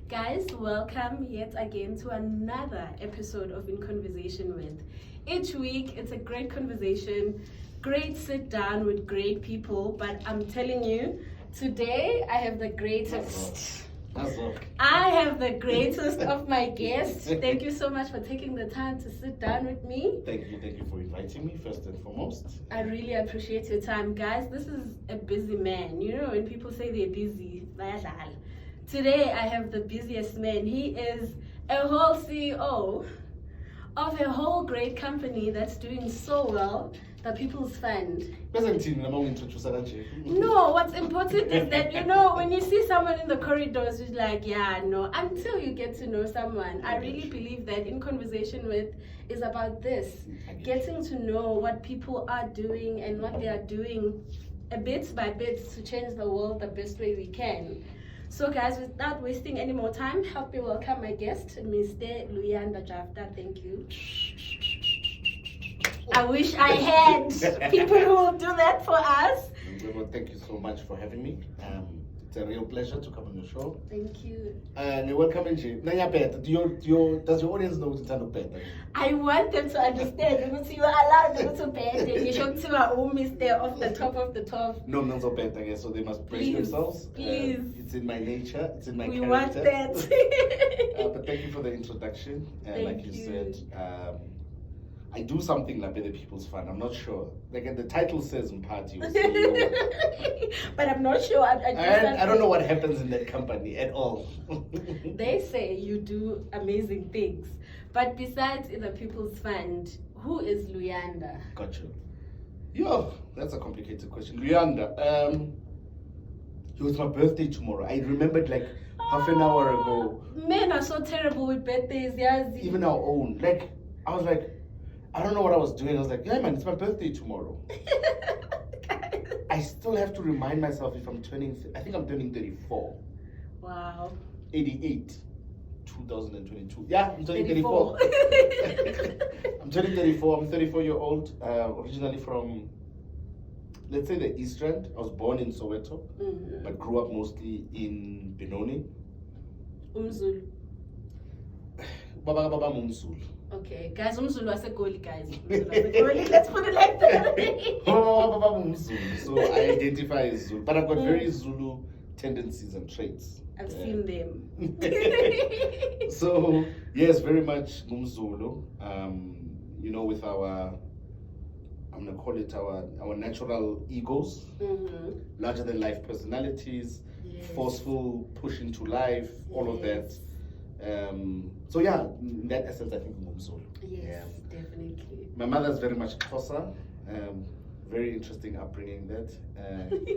Guys, welcome yet again to another episode of In Conversation With. Each week, it's a great conversation, great sit down with great people, but I'm telling you, today I have the greatest. I have the greatest of my guests. Thank you so much for taking the time to sit down with me. Thank you for inviting me, first and foremost. I really appreciate your time. Guys, this is a busy man. You know, when people say they're busy, bayadlala. Today, I have the busiest man. He is a whole CEO of a whole great company that's doing so well, the People's Fund. No, what's important is that, you know, when you see someone in the corridors, you're like, yeah, no, until you get to know someone. I really believe that In Conversation With is about this, getting to know what people are doing and what they are doing a bit by bit to change the world the best way we can. So guys, without wasting any more time, help me welcome my guest, Mr. Luyanda Jafta. Thank you. I wish I had people who will do that for us. Well, thank you so much for having me. It's a real pleasure to come on the show. Thank you. And welcome in. Does your audience know it's Peta? I want them to understand because you allow them to bet. You should see our own Mr. off the top of the top. No, not so Peta, so they must brace themselves. Please. It's in my nature, it's in my character. We want that. But thank you for the introduction. Thank you said, I do something like the People's Fund. I'm not sure. Like the title says in party. But I'm not sure. I don't know what happens in that company at all. They say you do amazing things. But besides in the People's Fund, who is Luyanda? Gotcha. Yo, that's a complicated question. Luyanda, it was my birthday tomorrow. I remembered like half an hour ago. Men are so terrible with birthdays, yes. Even our own. Like, I was like, I don't know what I was doing. I was like, yeah, man, it's my birthday tomorrow. I still have to remind myself if I'm turning, I think I'm turning 34. Wow. 88, 2022. Yeah, I'm turning 34. I'm turning 34. I'm 34-year-old, originally from, let's say the East Rand. I was born in Soweto, but grew up mostly in Benoni. Umzulu. Baba Mumzulu. Okay, guys, Umzulu was a goalie, guys. Let's put it like that. So I identify as Zulu, but I've got very Zulu tendencies and traits. I've seen them. So yes, very much Umzulu. You know, with our, I'm gonna call it our natural egos, larger than life personalities, forceful push into life, all of that. So yeah, in that essence, I think Umzulu. Yes, definitely. My mother's very much Xhosa. Very interesting upbringing that,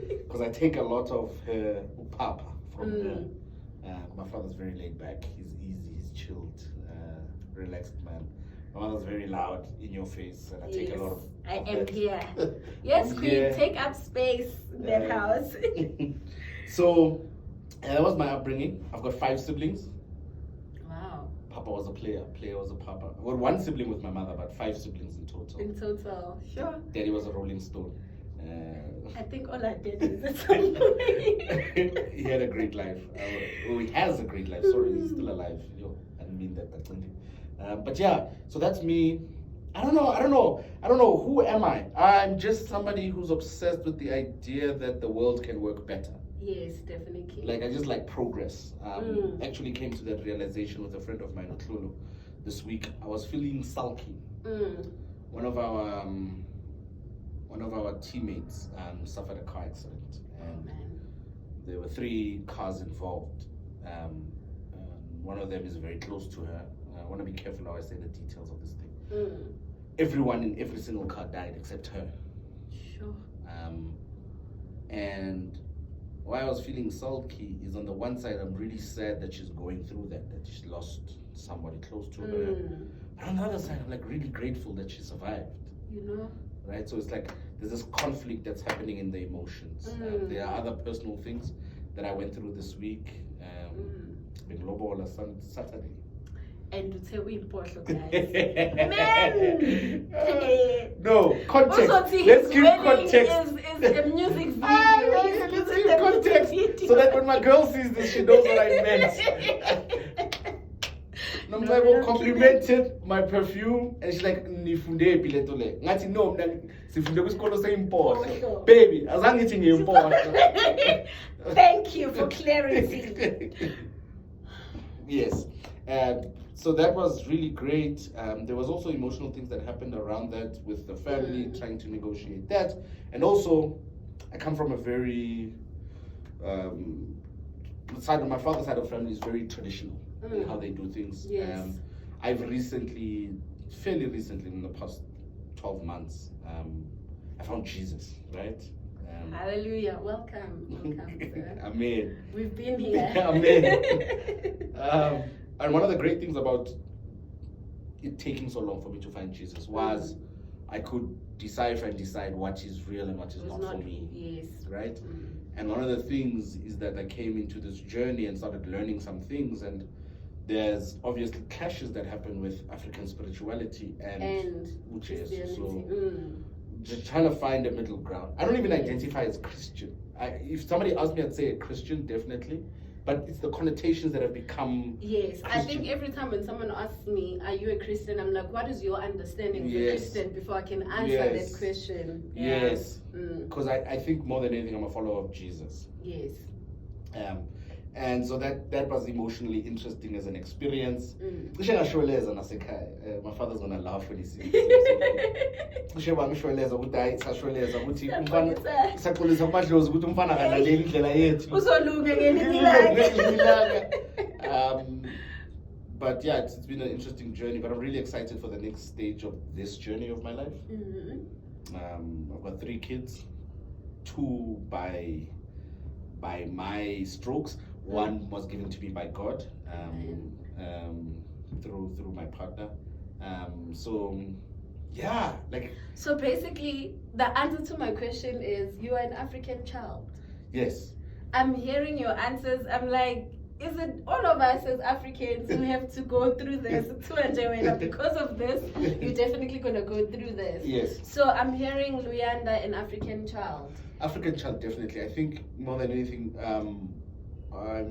because I take a lot of her upapa from her. My father's very laid back. He's easy. He's chilled, relaxed man. My mother's very loud, in your face, and I take a lot of. I am here. Yes, Queen, take up space in that house. So, that was my upbringing. I've got 5 siblings. Papa was a player was a papa. I got 1 sibling with my mother, but 5 siblings in total. In total, sure. Daddy was a Rolling Stone. I think all I did is at some point. He had a great life. He has a great life. Sorry, he's still alive. Yo, I didn't mean that. But yeah, so that's me. I don't know. Who am I? I'm just somebody who's obsessed with the idea that the world can work better. Yes, definitely. Like, I just like progress. Actually came to that realization with a friend of mine, Otlolo, this week. I was feeling sulky. One of our teammates suffered a car accident. There were 3 cars involved. One of them is very close to her. I want to be careful how I say the details of this thing. Everyone in every single car died except her. Sure. And why I was feeling sulky is, on the one side, I'm really sad that she's going through that she lost somebody close to her. But on the other side, I'm like really grateful that she survived. You know? Right? So it's like there's this conflict that's happening in the emotions. There are other personal things that I went through this week. Being Lobola Saturday. And to tell you important, guys. Man! No, context. Also, let's give context. Is a music video. Let's give context. So that when my girl sees this, she knows what I meant. Nomcebo complimented my perfume and she's like, nifunde phi le nto le. Ngathi no mna sifunde kwisikolo seimposho. Baby, azange ithi ngeyimposho. Thank you for clarity. Yes. So that was really great. There was also emotional things that happened around that with the family, trying to negotiate that. And also, I come from a very, my father's side of family is very traditional in how they do things. Yes. I've fairly recently, in the past 12 months, I found Jesus, right? Hallelujah. Welcome, sir. Amen. We've been here. Amen. And one of the great things about it taking so long for me to find Jesus was I could decipher and decide what is real and what is not for me. Yes. Right? And one of the things is that I came into this journey and started learning some things, and there's obviously clashes that happen with African spirituality and Christianity. So just trying to find a middle ground. I don't even identify as Christian. If somebody asked me, I'd say a Christian, definitely. But it's the connotations that have become Yes, Christian. I think every time when someone asks me, are you a Christian? I'm like, what is your understanding of a Christian before I can answer that question? Yes. Because I think more than anything, I'm a follower of Jesus. Yes. And so that was emotionally interesting as an experience. My father's gonna laugh when he sees But yeah, it's been an interesting journey, but I'm really excited for the next stage of this journey of my life. I've got 3 kids, 2 by my strokes. 1 was given to me by God through my partner. So basically the answer to my question is you are an African child. Yes. I'm hearing your answers. I'm like, is it all of us as Africans who have to go through this? Because of this, you're definitely gonna go through this. Yes. So I'm hearing Luyanda, an African child. African child, definitely. I think more than anything,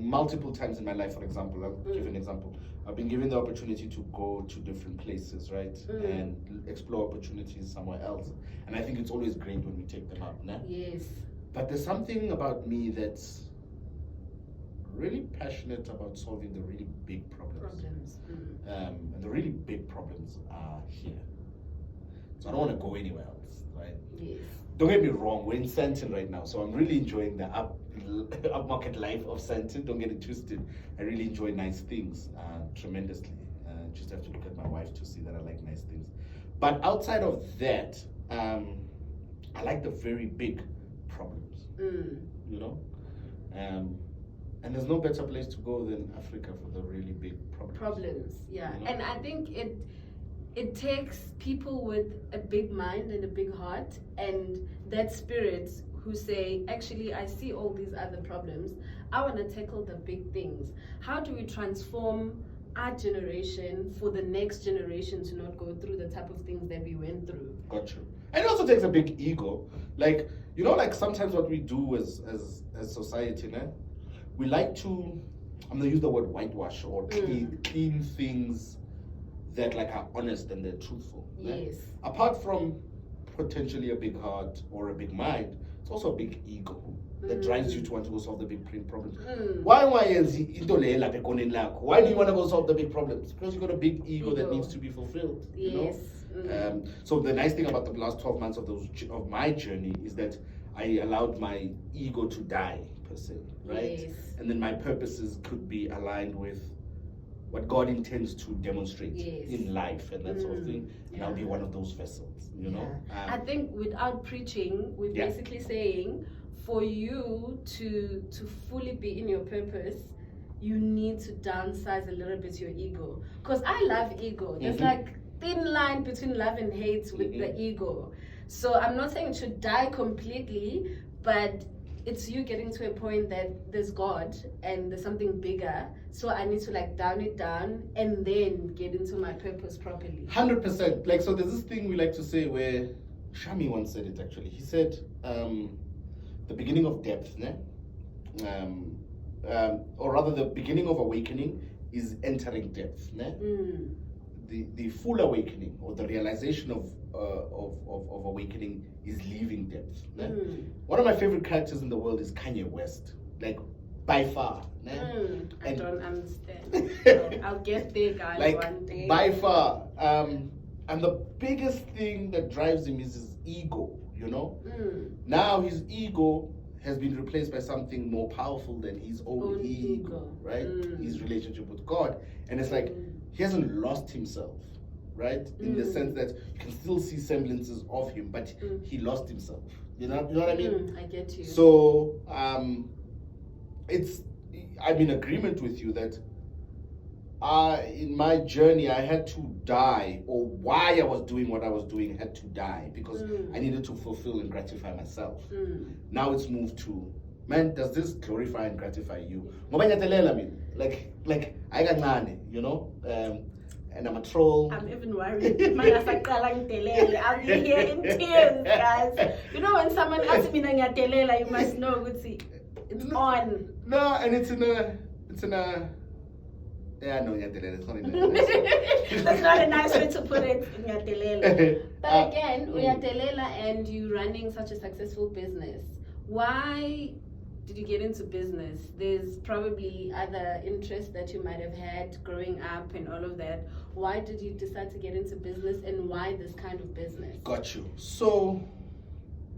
multiple times in my life, for example, I'll give an example. I've been given the opportunity to go to different places, right? And explore opportunities somewhere else. And I think it's always great when we take them up, né? Yes. But there's something about me that's really passionate about solving the really big problems. And the really big problems are here. So I don't want to go anywhere else, right? Yes. Don't get me wrong, we're in Sandton right now, so I'm really enjoying the upmarket life of Sandton. Don't get it twisted. I really enjoy nice things tremendously. Just have to look at my wife to see that I like nice things. But outside of that, I like the very big problems, you know? And there's no better place to go than Africa for the really big problems. Yeah. You know? And I think it takes people with a big mind and a big heart and that spirit who say, actually, I see all these other problems. I want to tackle the big things. How do we transform our generation for the next generation to not go through the type of things that we went through? Got you. And it also takes a big ego. Like, you know, like sometimes what we do as society, né? We like to, I'm going to use the word whitewash or clean things that like are honest and they're truthful. Yes. Right? Apart from potentially a big heart or a big mind, it's also a big ego that drives you to want to go solve the big problems. Why do you want to go solve the big problems? Because you've got a big ego that needs to be fulfilled. Yes. You know? So the nice thing about the last 12 months of my journey is that I allowed my ego to die, per se, right? Yes. And then my purposes could be aligned with what God intends to demonstrate in life and that sort of thing. And I'll be one of those vessels, you know? I think without preaching, we're basically saying for you to fully be in your purpose, you need to downsize a little bit your ego. Because I love ego. There's like thin line between love and hate with the ego. So I'm not saying it should die completely, but it's you getting to a point that there's God and there's something bigger. So I need to like down it down and then get into my purpose properly. 100%. Like, so there's this thing we like to say where Shami once said it actually. He said, the beginning of depth, né? Or rather the beginning of awakening is entering depth. Ne? The full awakening or the realization of awakening is leaving depth. Ne? One of my favorite characters in the world is Kanye West, like by far. Ne? I don't understand. So I'll get there, guys, like one day. by far. And the biggest thing that drives him is his ego. You know, now his ego has been replaced by something more powerful than his own ego, right? His relationship with God. And it's like he hasn't lost himself, right? In the sense that you can still see semblances of him, but he lost himself. You know what I mean? I get you. So I'm in agreement with you that in my journey I had to die, or why I was doing what I was doing had to die, because I needed to fulfill and gratify myself. Now it's moved to, man, does this glorify and gratify you? Like I got none, you know, and I'm a troll. I'm even worried. I'll be here in tears, guys. You know, when someone asks me you must know it's on. No, and it's in a yeah, no, it's not in a That's not a nice way to put it, Nyatelela. But again, Nyatelela, and you running such a successful business, why did you get into business? There's probably other interests that you might have had growing up and all of that. Why did you decide to get into business, and why this kind of business? Got you. So,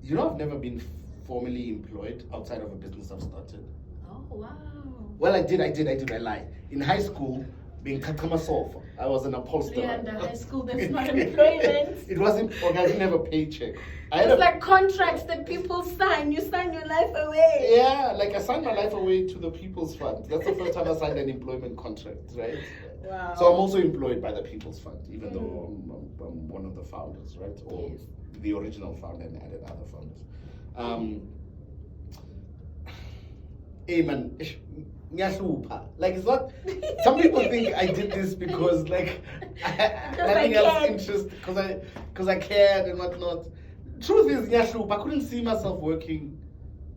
you know, I've never been formally employed outside of a business I've started. Oh, wow. Well, I did. I lie. In high school, being customer solver, I was an upholsterer. Luyanda, high school, that's not employment. It wasn't, I didn't have a paycheck. It's like contracts that people sign. You sign your life away. Yeah, like I signed my life away to the People's Fund. That's the first time I signed an employment contract, right? Wow. So I'm also employed by the People's Fund, even though I'm one of the founders, right? Or the original founder, and added other founders. Hey man, like it's not. Some people think I did this because like nothing else interest, because I cared and whatnot. Truth is, I couldn't see myself working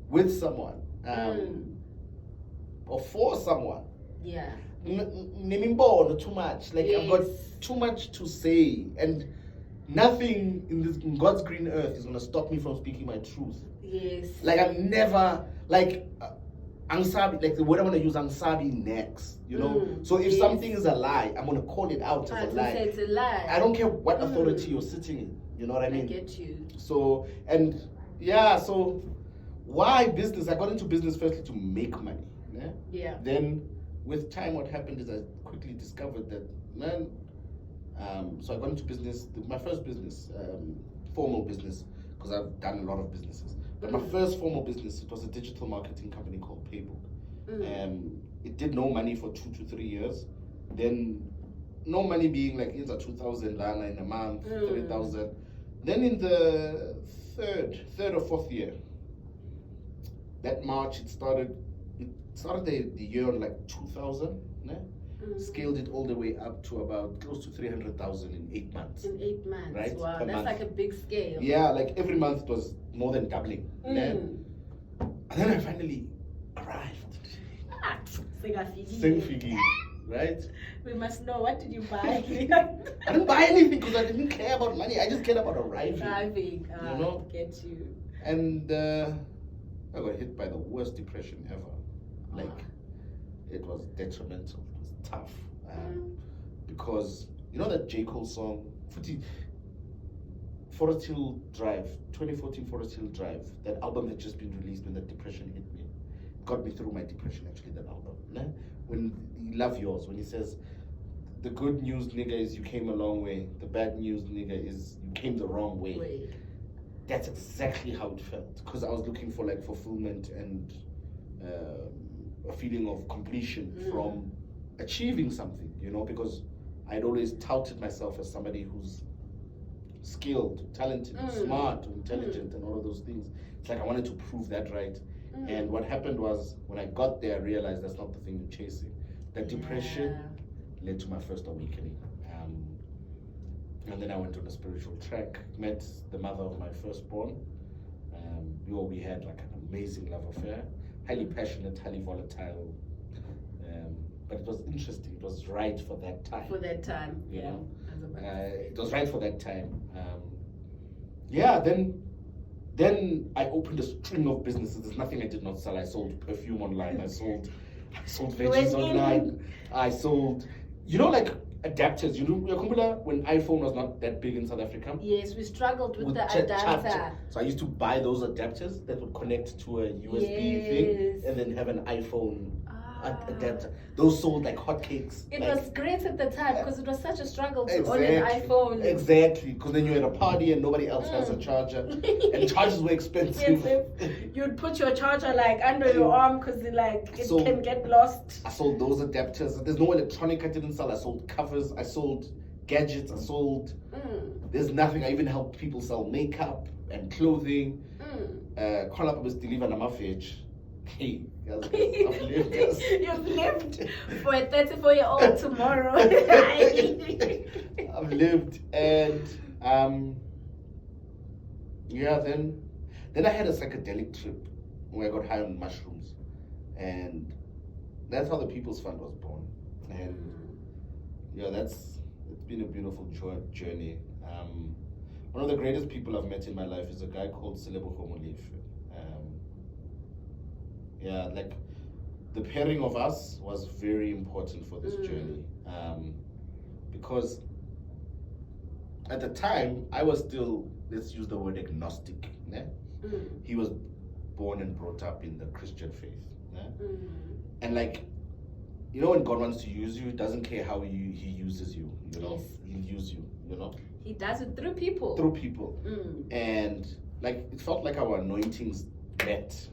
with someone or for someone. Yeah. Too much. Like I've got too much to say, and nothing in God's green earth is gonna stop me from speaking my truth. Yes. Like I'm never like. Angsabi, like the word I want to use, Angsabi next, you know. So if something is a lie, I'm gonna call it out as a lie. It's a lie. I don't care what authority you're sitting in. You know what I mean? I get you. So and yeah, so why business? I got into business firstly to make money. Yeah. Yeah. Then with time, what happened is I quickly discovered that man. So I got into business. My first business, formal business, because I've done a lot of businesses. But my first formal business, it was a digital marketing company called Paybook. It did no money for 2 to 3 years. Then no money being like it's a 2,000 lana in a month, 3,000. Then in the third or fourth year, that March it started the year on like 2,000. Né? Scaled it all the way up to about close to 300,000 in 8 months. In 8 months, right? wow, Per that's month. like a big scale. Yeah, like every month it was more than doubling. And then I finally arrived. Same figure, right? We must know, what did you buy? I didn't buy anything because I didn't care about money. I just cared about arriving. You know? Get you. And I got hit by the worst depression ever. Like, it was detrimental. It was tough. Because, you know that J. Cole song, Forest Hill Drive, 2014 Forest Hill Drive, that album had just been released when that depression hit me. It got me through my depression, actually, that album. Né? When you Love Yours, when he says, the good news, nigga, is you came a long way. The bad news, nigga, is you came the wrong way. That's exactly how it felt. Because I was looking for like fulfillment and a feeling of completion from achieving something, you know, because I'd always touted myself as somebody who's skilled, talented, smart, intelligent, and all of those things. It's like I wanted to prove that right. And what happened was, when I got there, I realized that's not the thing you're chasing. That depression led to my first awakening. And then I went on a spiritual track, met the mother of my firstborn. We had like an amazing love affair, highly passionate, highly volatile. But it was interesting. It was right for that time. For that time, You yeah. know? I was about to say. It was right for that time. Then I opened a string of businesses. There's nothing I did not sell. I sold perfume online. I sold veggies online. I sold, like adapters. When iPhone was not that big in South Africa. Yes, we struggled with the chat. adapter. So I used to buy those adapters that would connect to a USB thing and then have an iPhone adapter. Those sold like hotcakes. It was great at the time because it was such a struggle to own an iPhone. Exactly, because then you're at a party and nobody else has a charger, and chargers were expensive. You'd put your charger like under your arm because it can get lost. I sold those adapters. There's no electronic I didn't sell. I sold covers. I sold gadgets. I sold. There's nothing. I even helped people sell makeup and clothing. Call up with deliver my fridge. Hey, I've lived. You've lived for a 34-year-old tomorrow. I've lived, and then I had a psychedelic trip where I got high on mushrooms, and that's how the People's Fund was born. And it's been a beautiful journey. One of the greatest people I've met in my life is a guy called Selebogo Molefe. The pairing of us was very important for this journey, because at the time I was still, let's use the word agnostic. He was born and brought up in the Christian faith, and when God wants to use you, he doesn't care how he uses you. He'll use you. He does it through people. And it felt like our anointings met.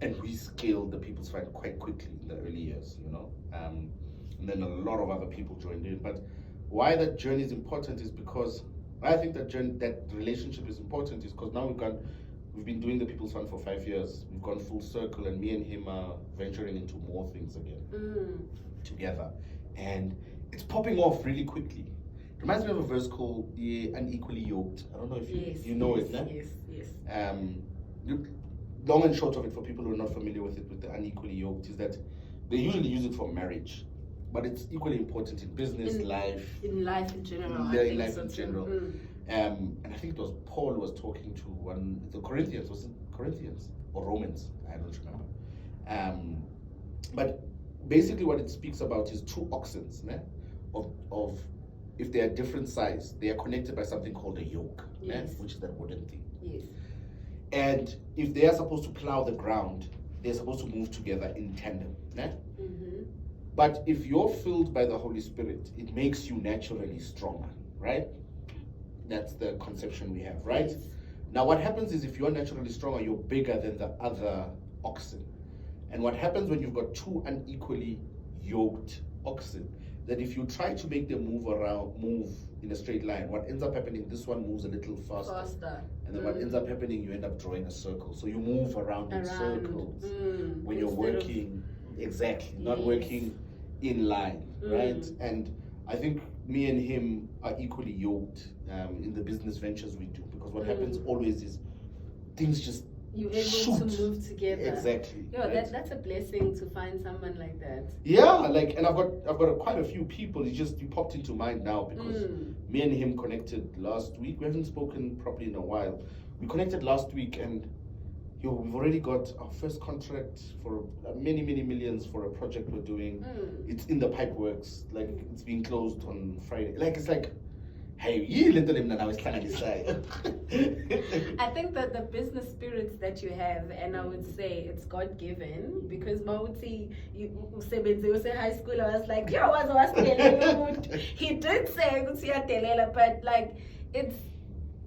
And we scaled the People's Fund quite quickly in the early years, and then a lot of other people joined in. But why that journey is important is because I think that relationship is important is because now we've been doing the People's Fund for 5 years. We've gone full circle, and me and him are venturing into more things again together, and it's popping off really quickly. It reminds me of a verse called "Unequally Yoked." I don't know if you know it. Yes. Long and short of it, for people who are not familiar with it, with the unequally yoked, is that they usually use it for marriage, but it's equally important in business, life. In life in general. And I think it was Paul who was talking to the Corinthians. Was it Corinthians or Romans? I don't remember. But basically, what it speaks about is two oxen, of if they are different size, they are connected by something called a yoke, which is that wooden thing. Yes. And if they are supposed to plow the ground, they're supposed to move together in tandem. But if you're filled by the Holy Spirit, it makes you naturally stronger, right? That's the conception we have, right? Yes. Now what happens is if you're naturally stronger, you're bigger than the other oxen. And what happens when you've got two unequally yoked oxen, that if you try to make them move in a straight line, what ends up happening, this one moves a little faster. And then what ends up happening, you end up drawing a circle. So you move around in circles when you're working, not working in line, right? And I think me and him are equally yoked in the business ventures we do, because what happens always is things just you're able to move together. Exactly. Right? That's a blessing to find someone like that. Yeah, and I've got quite a few people. You popped into mind now because me and him connected last week. We haven't spoken properly in a while. We connected last week, and we've already got our first contract for many millions for a project we're doing. It's in the pipe works. It's being closed on Friday. It's like, hey, now it's I think that the business spirits that you have, and I would say it's God-given, because Mawuti, you say high school, I was like, yo, he did say, but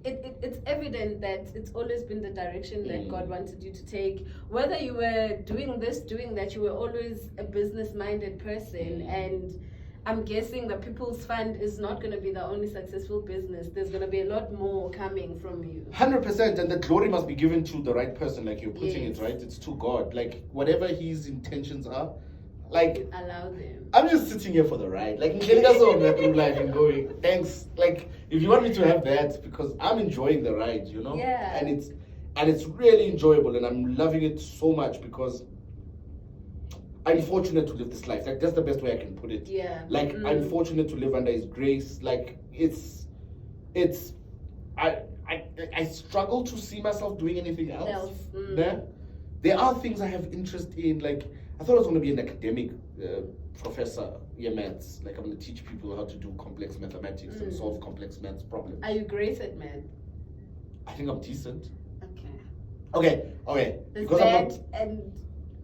it's evident that it's always been the direction that God wanted you to take. Whether you were doing that, you were always a business-minded person, and I'm guessing the People's Fund is not going to be the only successful business. There's going to be a lot more coming from you. 100%, and the glory must be given to the right person, like you're putting it, right? It's to God. Whatever his intentions are, allow them. I'm just sitting here for the ride. Through life and going, thanks. If you want me to have that, because I'm enjoying the ride, Yeah. And it's really enjoyable, and I'm loving it so much because I'm fortunate to live this life. Like, that's the best way I can put it. Yeah. Like, I'm fortunate to live under His grace. Like, I struggle to see myself doing anything else. There are things I have interest in. Like, I thought I was going to be an academic professor, maths. Like, I'm going to teach people how to do complex mathematics and solve complex maths problems. Are you great at math? I think I'm decent. Okay. There's because bad and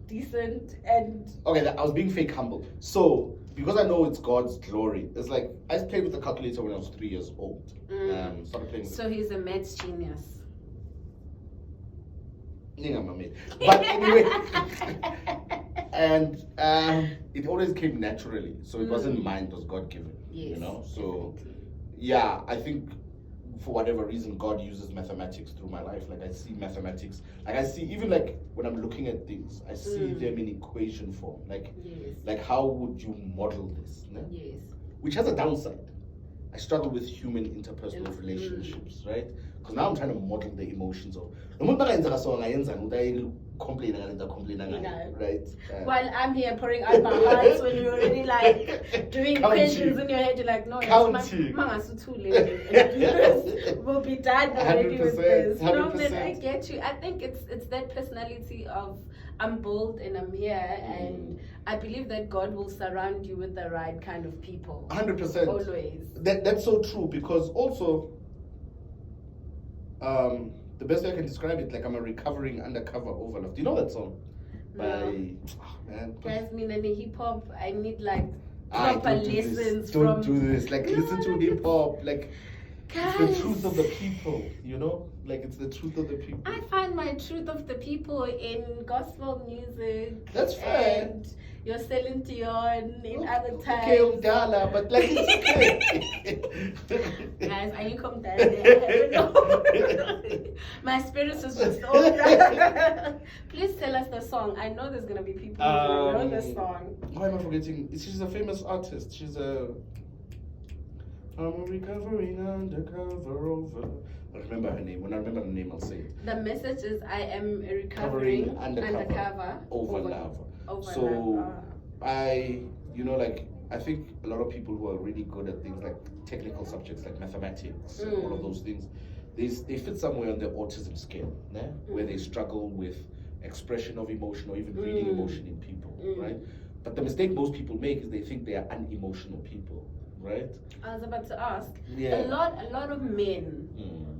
decent and... Okay, I was being fake humble. So, because I know it's God's glory, it's like, I played with the calculator when I was 3 years old. Started playing with So he's a maths genius. But anyway, and it always came naturally. So it wasn't mine, it was God given. Yes, So yeah, I think for whatever reason God uses mathematics through my life. Like, I see mathematics, like I see, even like when I'm looking at things, I see them in equation form. Like how would you model this? Yes. Which has a downside. I struggle with human interpersonal relationships, right? Because now I'm trying to model the emotions of complain, right? While I'm here pouring out my heart, when you're already like doing equations in your head, you're like, no, we'll be done already with this. No, man, I get you. I think it's that personality of I'm bold and I'm here, and I believe that God will surround you with the right kind of people. 100%. Always. That's so true, because also the best way I can describe it, like I'm a recovering undercover overlord. Do you know that song? Guys, me and hip hop, I need like proper lessons. Don't do this. Like, listen to hip hop. Like, it's the truth of the people, Like, it's the truth of the people. I find my truth of the people in gospel music. That's fair. And you're selling Dion in other times. Okay, Udala, but like, it's okay. Guys, I come down there. I don't know. My spirit is just over. Please tell us the song. I know there's gonna be people who know the song. Why am I forgetting? She's a famous artist. She's I'm a recovering undercover over. I remember her name. When I remember the name, I'll say it. The message is, I am a recovering undercover over love. So I think a lot of people who are really good at things like technical subjects like mathematics and all of those things, they fit somewhere on the autism scale, where they struggle with expression of emotion or even reading emotion in people, right? But the mistake most people make is they think they are unemotional people, right? I was about to ask. A lot of men.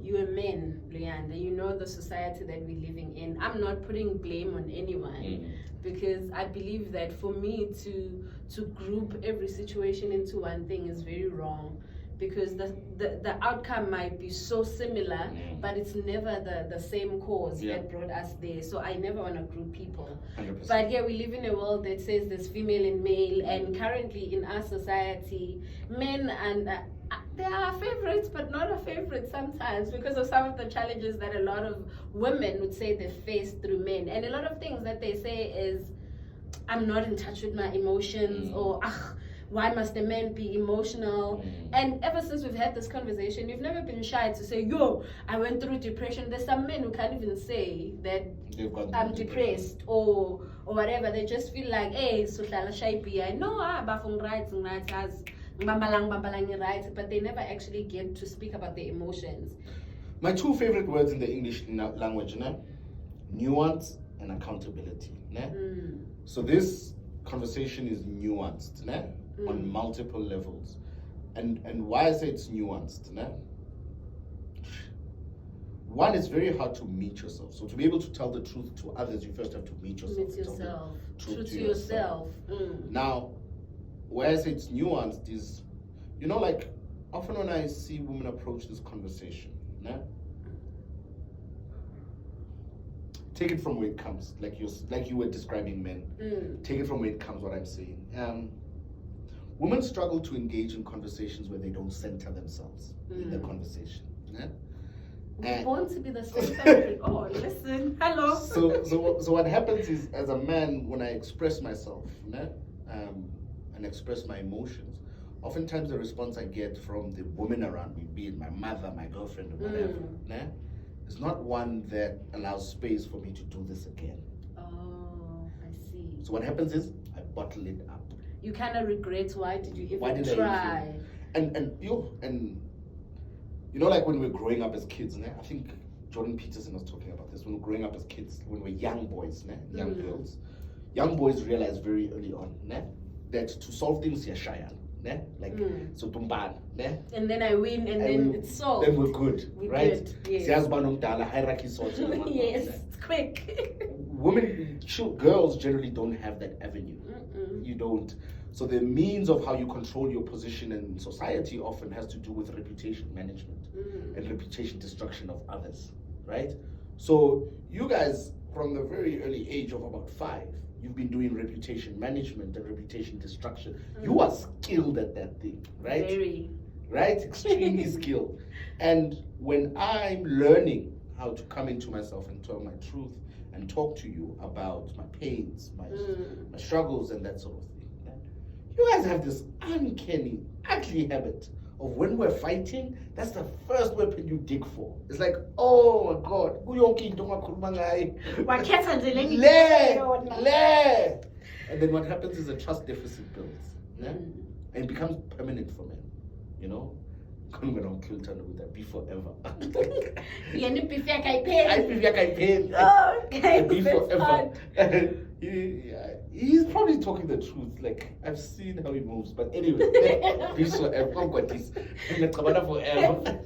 You are men, Luyanda. You know the society that we're living in. I'm not putting blame on anyone, because I believe that for me to group every situation into one thing is very wrong, because the outcome might be so similar, but it's never the same cause that brought us there. So I never want to group people. 100%. But yeah, we live in a world that says there's female and male, and currently in our society, men and they are favorites, but not a favorite sometimes, because of some of the challenges that a lot of women would say they face through men. And a lot of things that they say is, I'm not in touch with my emotions, or why must a man be emotional? And ever since we've had this conversation, you've never been shy to say, yo, I went through depression. There's some men who can't even say that I'm depressed or whatever. They just feel like, hey, I know, but they never actually get to speak about their emotions. My two favorite words in the English language, nuance and accountability. So this conversation is nuanced on multiple levels. And why I say it's nuanced, one, it's very hard to meet yourself. So to be able to tell the truth to others, you first have to meet yourself. Meet yourself. True to yourself. Now, where I say it's nuanced is, like, often when I see women approach this conversation, take it from where it comes, like you were describing men. Take it from where it comes, what I'm saying. Women struggle to engage in conversations where they don't center themselves in the conversation. We want to be the center. Oh, listen, hello. So what happens is, as a man, when I express myself, and express my emotions, oftentimes the response I get from the women around me, be it my mother, my girlfriend, or whatever, is not one that allows space for me to do this again. Oh, I see. So what happens is I bottle it up. You kind of regret, why did you Why even did I try? And you know, like when we're growing up as kids, né? I think Jordan Peterson was talking about this. When we're growing up as kids, when we're young boys, né? Young girls, young boys realize very early on, né? That to solve things, you're shy. Ne? Like so tumban, ne? And then I win, and then it's solved. Then we're good, right? Good, yes. Hierarchy sorted. Yes, it's quick. Women, girls generally don't have that avenue. You don't. So the means of how you control your position in society often has to do with reputation management and reputation destruction of others, right? So you guys, from the very early age of about 5, you've been doing reputation management and reputation destruction. You are skilled at that thing, right? Very. Right? Extremely skilled. And when I'm learning how to come into myself and tell my truth and talk to you about my pains, my struggles and that sort of thing, you guys have this uncanny, ugly habit of when we're fighting, that's the first weapon you dig for. It's like, oh my God, and then what happens is a trust deficit builds, and it becomes permanent for men, you know? I'm gonna kill Tana with that, be forever. Be forever. He's probably talking the truth. Like, I've seen how he moves, but anyway, be forever. Forever.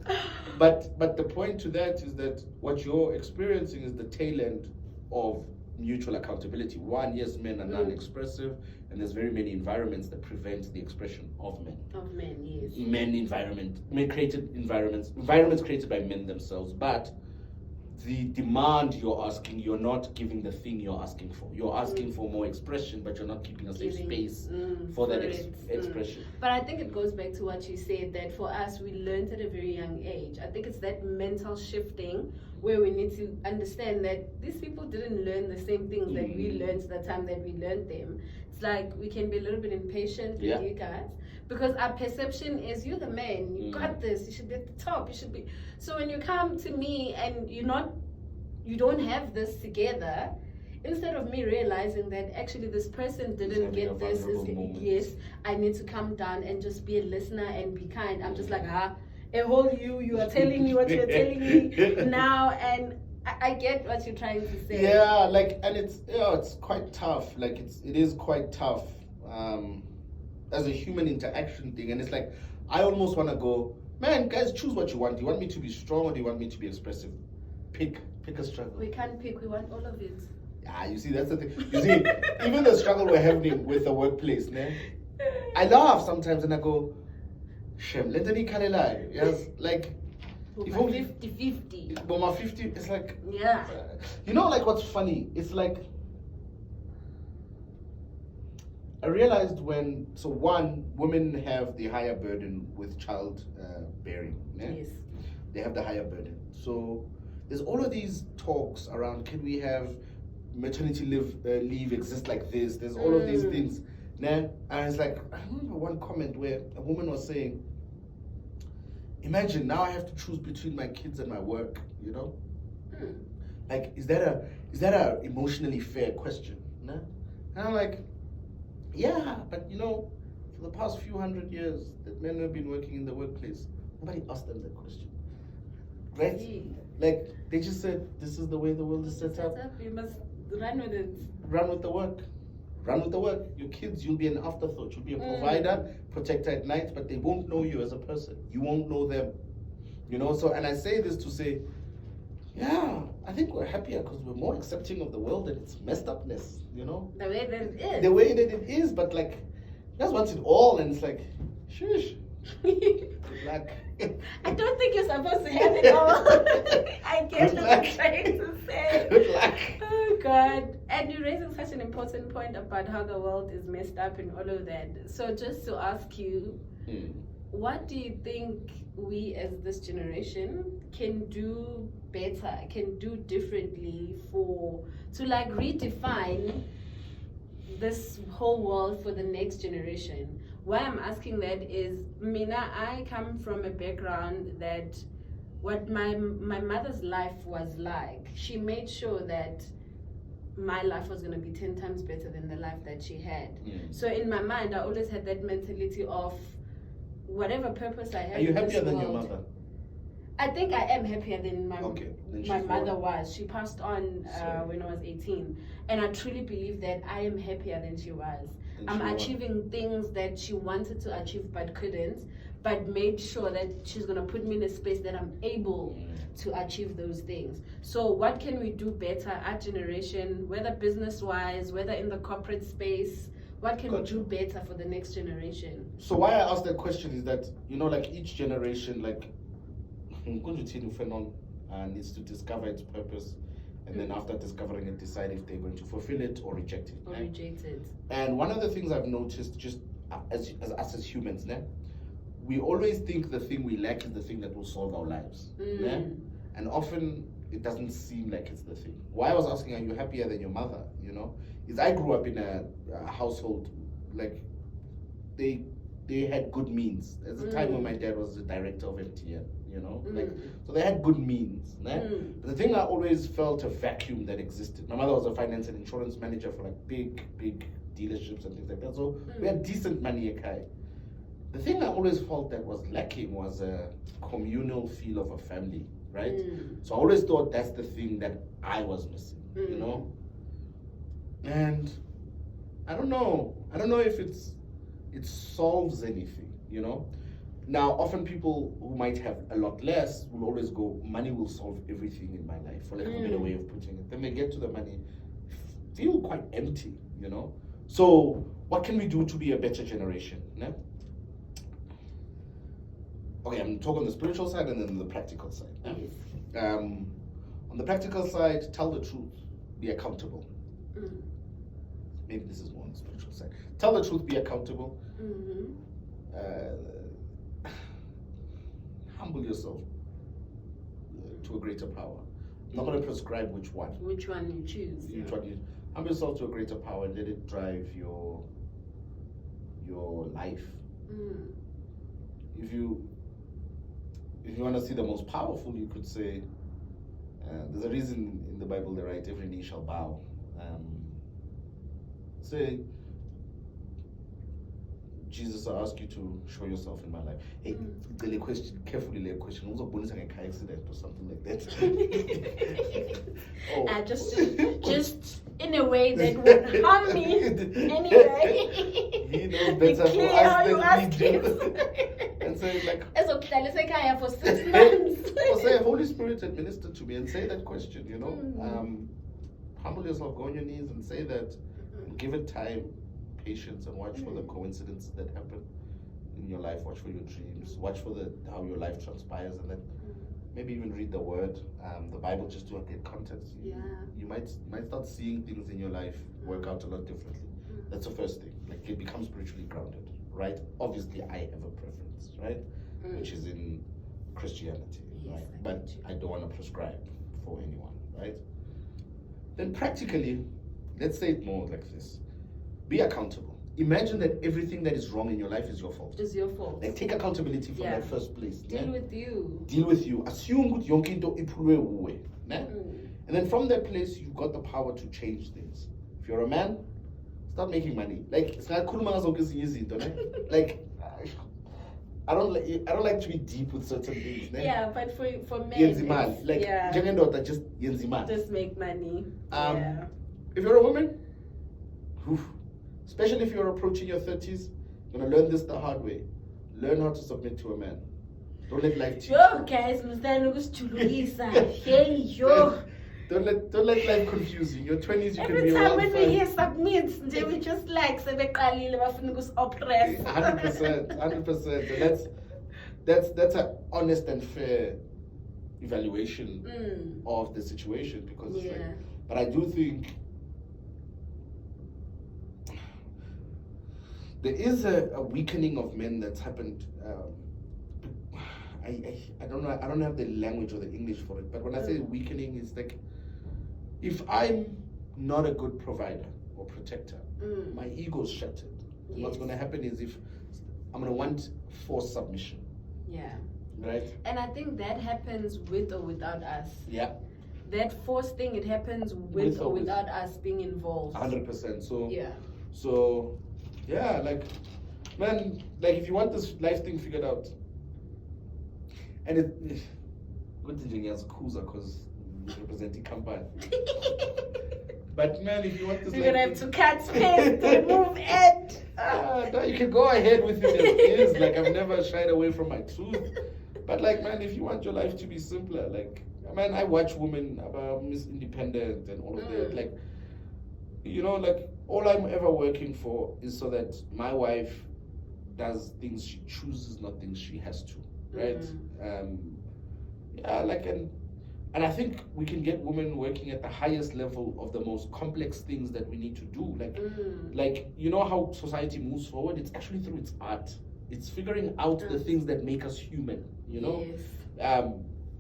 But the point to that is that what you're experiencing is the tail end of mutual accountability. One, yes, men are non-expressive, and there's very many environments that prevent the expression of men. Of men, yes. Men created environments created by men themselves, but the demand you're asking, you're not giving the thing you're asking for. You're asking for more expression, but you're not keeping a safe space for that expression. But I think it goes back to what you said, that for us, we learned at a very young age. I think it's that mental shifting where we need to understand that these people didn't learn the same things that we learned the time that we learned them. It's like we can be a little bit impatient with you guys, because our perception is, you're the man, you got this, you should be at the top, you should be. So when you come to me and you don't have this together, instead of me realizing that actually this person didn't get this, yes, I need to come down and just be a listener and be kind. I'm just like, you are telling me what you're telling me now, and I get what you're trying to say. Yeah, like, and it's quite tough. Like, it is quite tough as a human interaction thing. And it's like, I almost want to go, man, guys, choose what you want. Do you want me to be strong or do you want me to be expressive? Pick a struggle. We can't pick. We want all of it. Yeah, you see, that's the thing. You see, even the struggle we're having with the workplace, né? I laugh sometimes and I go, Shem, let me kalelai. Yes, like, if only 50-50. But my 50, it's like, yeah. You know, like, what's funny? It's like, I realized women have the higher burden with child bearing. Né? Yes. They have the higher burden. So there's all of these talks around, can we have maternity leave exist like this? There's all of these things. Né? And it's like, I remember one comment where a woman was saying, imagine now I have to choose between my kids and my work, you know? Like, is that a emotionally fair question? Nah? And I'm like, yeah, but you know, for the past few hundred years that men have been working in the workplace, nobody asked them that question. Right? Like, they just said, this is the way the world is set up. You must run with it. Run with the work. Run with the work. Your kids, you'll be an afterthought. You'll be a provider, protector at night, but they won't know you as a person. You won't know them. You know, so, and I say this to say, yeah, I think we're happier because we're more accepting of the world and its messed upness, you know? The way that it is. The way that it is, but like, you guys want it all, and it's like, shush. Good luck. I don't think you're supposed to have it all. I get what I'm trying to say. Good luck. Oh, God. And you're raising such an important point about how the world is messed up and all of that. So just to ask you, what do you think we as this generation can do better, can do differently to like redefine this whole world for the next generation? Why I'm asking that is, Mina, I come from a background that what my mother's life was like, she made sure that my life was going to be 10 times better than the life that she had. Mm. So in my mind, I always had that mentality of whatever purpose I have. Are you in happier this than your world, mother? I think I am happier than my Then my she's mother gone. was. She passed on when I was 18. And I truly believe that I am happier than she was. Than I'm she was. achieving things that she wanted to achieve but couldn't, but made sure that she's going to put me in a space that I'm able to achieve those things. So what can we do better, our generation, whether business-wise, whether in the corporate space, what can we do better for the next generation? So why I asked that question is that, you know, like each generation, like needs to discover its purpose, and then after discovering it, decide if they're going to fulfill it or reject it. Or reject it. And one of the things I've noticed, just as us as humans, we always think the thing we lack is the thing that will solve our lives. And often it doesn't seem like it's the thing. Why I was asking, are you happier than your mother? You know, is I grew up in a household like they had good means. There's a time when my dad was the director of MTN. You know, like so they had good means. But the thing I always felt a vacuum that existed. My mother was a finance and insurance manager for like big dealerships and things like that. So we had decent money at Kai. The thing I always felt that was lacking was a communal feel of a family, right? So I always thought that's the thing that I was missing, you know? And I don't know if it solves anything, you know? Now, often people who might have a lot less will always go, money will solve everything in my life, for like a better way of putting it. Then they get to the money, feel quite empty, you know? So what can we do to be a better generation? No? Okay, I'm talking on the spiritual side and then the practical side. Yes. On the practical side, tell the truth, be accountable. Maybe this is more on the spiritual side. Tell the truth, be accountable. Humble yourself to a greater power. I'm not going to prescribe which one. Which one you choose. Which one you humble yourself to a greater power and let it drive your life. If you want to see the most powerful, you could say, there's a reason in the Bible they write, every knee shall bow. Say, Jesus, I ask you to show yourself in my life. Hey, the question, carefully lay a question. Also, bonus a car accident or something like that. Just in a way that would harm me anyway. He knows better for us than we do. And say like, for 6 months. Or say, Holy Spirit, administer to me and say that question. You know, humble yourself, go on your knees, and say that. And give it time. Patience, and watch for the coincidences that happen in your life. Watch for your dreams. Watch for how your life transpires, and then maybe even read the Word, the Bible, just to get context. You might start seeing things in your life work out a lot differently. That's the first thing. Like it becomes spiritually grounded, right? Obviously, I have a preference, right, which is in Christianity, right? But I don't want to prescribe for anyone, right? Then practically, let's say it more like this. Be accountable. Imagine that everything that is wrong in your life is your fault. It's your fault. Like take accountability from that first place. Deal with you. Deal with you. Assume good yonke into ipulwe uwe. And then from that place, you've got the power to change things. If you're a man, start making money. Like like I don't like to be deep with certain things. Yeah, but for men, yenzimali. Like just yenzimali. Just make money. If you're a woman, especially if you're approaching your 30s, you're gonna learn this the hard way. Learn how to submit to a man. Don't let life cheat. Yo, guys, hey, yo. Don't let life confuse you. In your 20s, you every can be time when we hear submit, we just like oppress. 100%. And that's an honest and fair evaluation of the situation, because it's like, but I do think there is a weakening of men that's happened. I don't know. I don't have the language or the English for it. But when I say weakening, it's like if I'm not a good provider or protector, my ego's shattered. Yes. What's going to happen is if I'm going to want forced submission. Yeah. Right. And I think that happens with or without us. Yeah. that forced thing, it happens with or without us being involved. 100%. So yeah. So yeah, like, man, like if you want this life thing figured out, and good thing as Kuza because representing company. But man, if you want this, you're gonna have to cut space to remove it. No, you can go ahead with it as is. Like I've never shied away from my truth. But like, man, if you want your life to be simpler, like, man, I watch women about Miss Independent and all of that. Like, you know, like all I'm ever working for is so that my wife does things she chooses, not things she has to, right? Yeah, like, and I think we can get women working at the highest level of the most complex things that we need to do. Like you know how society moves forward? It's actually through its art. It's figuring out the things that make us human, you know? Yes.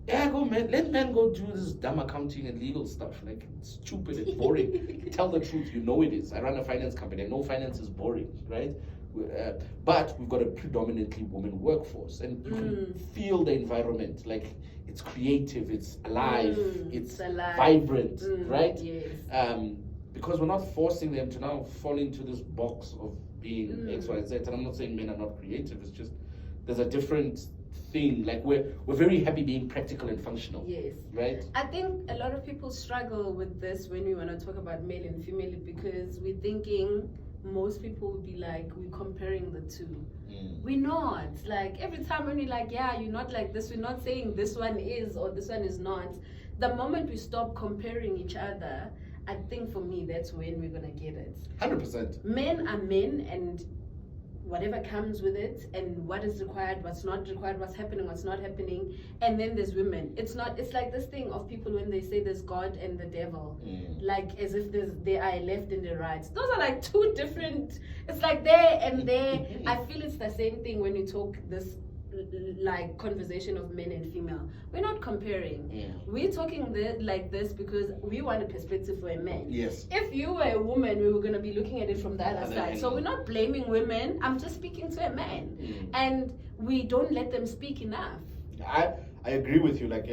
Yeah, go man. Let men go do this dumb accounting and legal stuff. Like it's stupid, it's boring. Tell the truth, you know it is. I run a finance company. I know finance is boring, right? But we've got a predominantly women workforce, and you can feel the environment. Like it's creative, it's alive, it's vibrant, right? Yes. Because we're not forcing them to now fall into this box of being X, Y, Z. And I'm not saying men are not creative. It's just there's a different thing. Like we're very happy being practical and functional. Yes. Right? I think a lot of people struggle with this when we want to talk about male and female, because we're thinking most people would be like, we're comparing the two. We're not. Like every time when we're like, yeah, you're not like this, we're not saying this one is or this one is not. The moment we stop comparing each other, I think for me that's when we're gonna get it. 100%. Men are men, and whatever comes with it, and what is required, what's not required, what's happening, what's not happening. And then there's women. It's like this thing of people when they say there's God and the devil, like as if they are left and the right. Those are like two different, it's like there and there. I feel it's the same thing when you talk this like conversation of men and female. We're not comparing. We're talking like this because we want a perspective for a man. Yes. If you were a woman, we were going to be looking at it from the other side. So we're not blaming women. I'm just speaking to a man. And we don't let them speak enough. I agree with you, like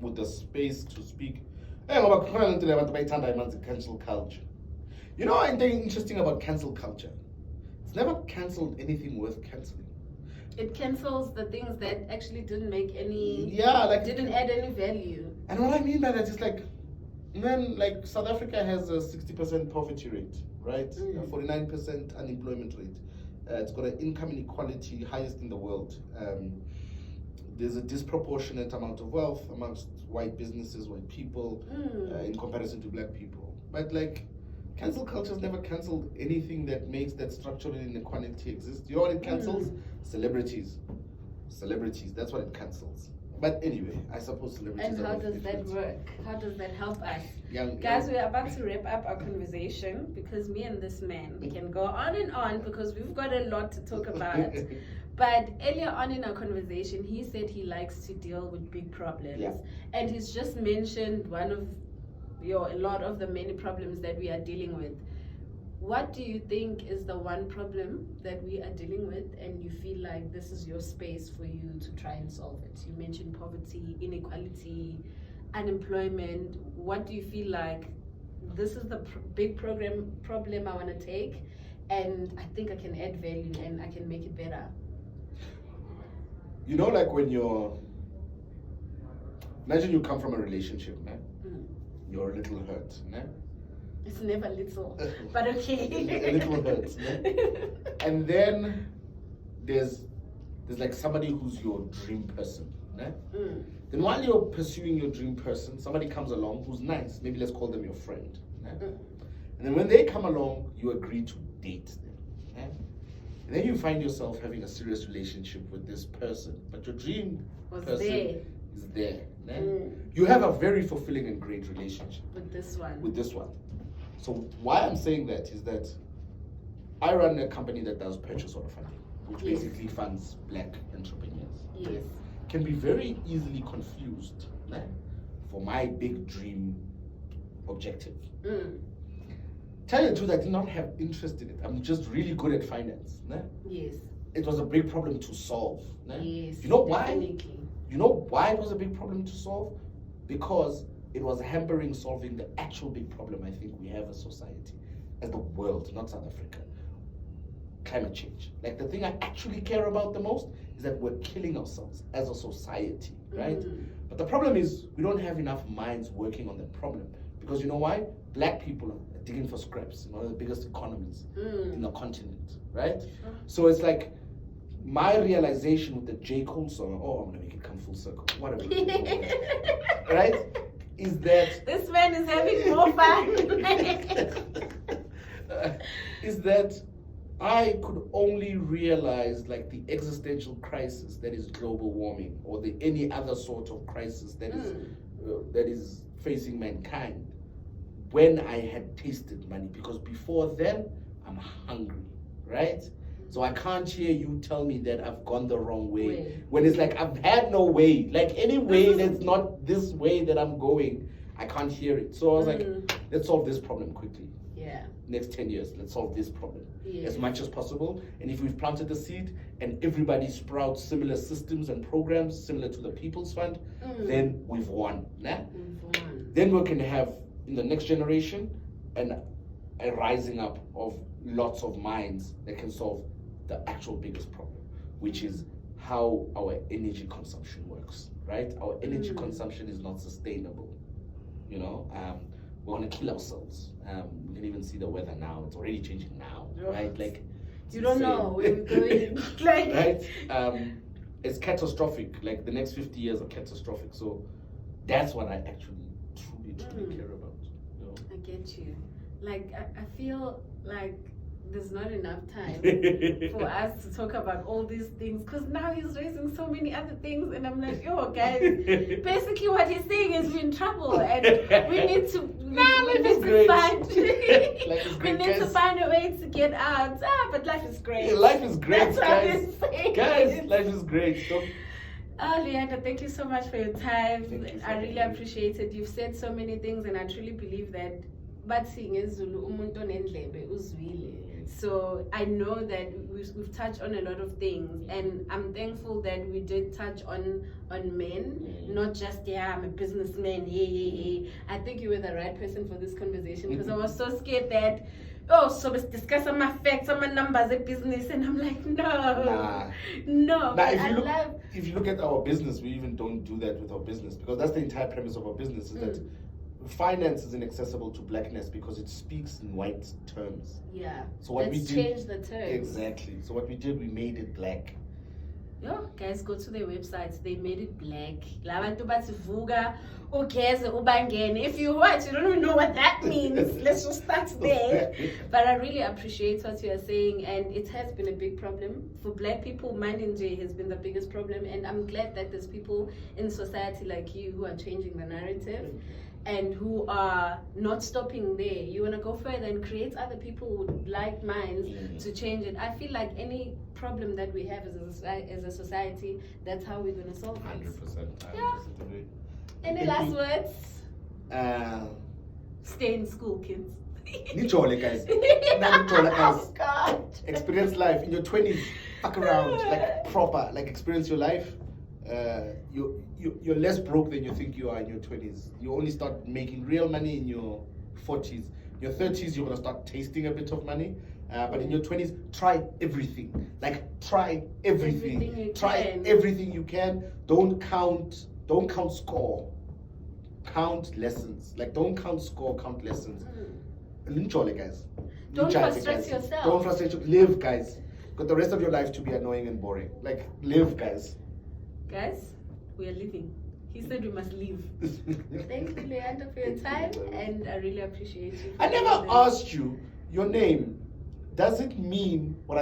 with the space to speak. Cancel culture. You know anything interesting about cancel culture? It's never cancelled anything worth cancelling. It cancels the things that actually didn't make any, didn't add any value. And what I mean by that is like, man, like South Africa has a 60% poverty rate, right? 49% unemployment rate. It's got an income inequality highest in the world. There's a disproportionate amount of wealth amongst white businesses, white people, in comparison to black people. But like, cancel culture has never cancelled anything that makes that structural inequality exist. You know what it cancels? Celebrities. Celebrities, that's what it cancels. But anyway, I suppose celebrities. And how does that work? How does that help us? Guys, we're about to wrap up our conversation because me and this man, we can go on and on because we've got a lot to talk about. But earlier on in our conversation, he said he likes to deal with big problems. And he's just mentioned one of a lot of the many problems that we are dealing with. What do you think is the one problem that we are dealing with and you feel like this is your space for you to try and solve it? You mentioned poverty, inequality, unemployment. What do you feel like this is the big problem I want to take, and I think I can add value and I can make it better? You know, like when imagine you come from a relationship, man. You're a little hurt, né? It's never little, but okay. A little hurt, né? And then there's like somebody who's your dream person, né? Then while you're pursuing your dream person, somebody comes along who's nice. Maybe let's call them your friend, né? And then when they come along, you agree to date them, né? And then you find yourself having a serious relationship with this person, but your dream person is there. You have a very fulfilling and great relationship with this one. So why I'm saying that is that I run a company that does purchase order funding, which basically funds black entrepreneurs. Yes. Can be very easily confused for my big dream objective. Tell you the truth, I did not have interest in it. I'm just really good at finance. Yes. It was a big problem to solve. Yes. You know why? Definitely. You know why it was a big problem to solve? Because it was hampering solving the actual big problem I think we have as society, as the world, not South Africa. Climate change. Like, the thing I actually care about the most is that we're killing ourselves as a society, right? But the problem is we don't have enough minds working on the problem, because you know why? Black people are digging for scraps in one of the biggest economies in the continent, right? So it's like my realization with the J. Cole song, oh, I'm gonna make it come full circle, whatever, right? Is that this man is having more fun. Is that I could only realize like the existential crisis that is global warming, or the any other sort of crisis that is facing mankind, when I had tasted money, because before then I'm hungry, right? So I can't hear you tell me that I've gone the wrong way. When it's like I've had no way, like any way that's not this way that I'm going, I can't hear it. So I was like, let's solve this problem quickly. Yeah. Next 10 years, let's solve this problem as much as possible. And if we've planted the seed and everybody sprouts similar systems and programs similar to the People's Fund, then we've won. Nah? We've won. Then we can have in the next generation a rising up of lots of minds that can solve the actual biggest problem, which is how our energy consumption works, right? Our energy consumption is not sustainable. You know, we're gonna kill ourselves. We can even see the weather now; it's already changing now, right? Like, you don't know where we're going, like, right? It's catastrophic. Like, the next 50 years are catastrophic. So that's what I actually truly care about. You know? I get you. Like, I feel like there's not enough time for us to talk about all these things, because now he's raising so many other things, and I'm like, yo, guys, basically what he's saying is we're in trouble, and we need to find a way to get out. But life is great. Yeah, life is great, That's guys. What I'm Guys, life is great. So, Luyanda, thank you so much for your time. I really much. appreciate it. You've said so many things, and I truly believe that bathi ngesiZulu umuntu onendlebe uzwile. So I know that we've touched on a lot of things, and I'm thankful that we did touch on men, not just, yeah, I'm a businessman, yeah. I think you were the right person for this conversation, because I was so scared that, so let's discuss some facts, some numbers of business, and I'm like, no. Nah, if you look at our business, we even don't do that with our business, because that's the entire premise of our business, is that finance is inaccessible to blackness because it speaks in white terms. Yeah. So what Let's change the terms. Exactly. So what we did, we made it black. Yo, guys, go to their websites. They made it black. Labantu bathi vuka ugeze ubangene. If you watch, you don't even know what that means. Let's just start there. But I really appreciate what you are saying, and it has been a big problem for black people. Manage has been the biggest problem, and I'm glad that there's people in society like you who are changing the narrative and who are not stopping there. You want to go further and create other people with like minds to change it. I feel like any problem that we have as a society, that's how we're going to solve it. 100%. Yeah. Any last words? Stay in school, kids. Nichole, guys. Nichole, guys. Oh, God. Experience life in your 20s. Fuck around, like proper, like experience your life. You're less broke than you think you are in your 20s. You only start making real money in your 40s. Your 30s, you're gonna start tasting a bit of money. But in your 20s, try everything. Like, try everything. Try everything you can. Don't count score. Count lessons. Like, don't count score, count lessons. Enjoy, guys. Don't frustrate yourself. Don't frustrate yourself. Live, guys. Got the rest of your life to be annoying and boring. Like, live, guys. Guys, we are living. He said we must leave. Thank you, Luyanda, for your time, and I really appreciate you. I never asked you your name. Does it mean what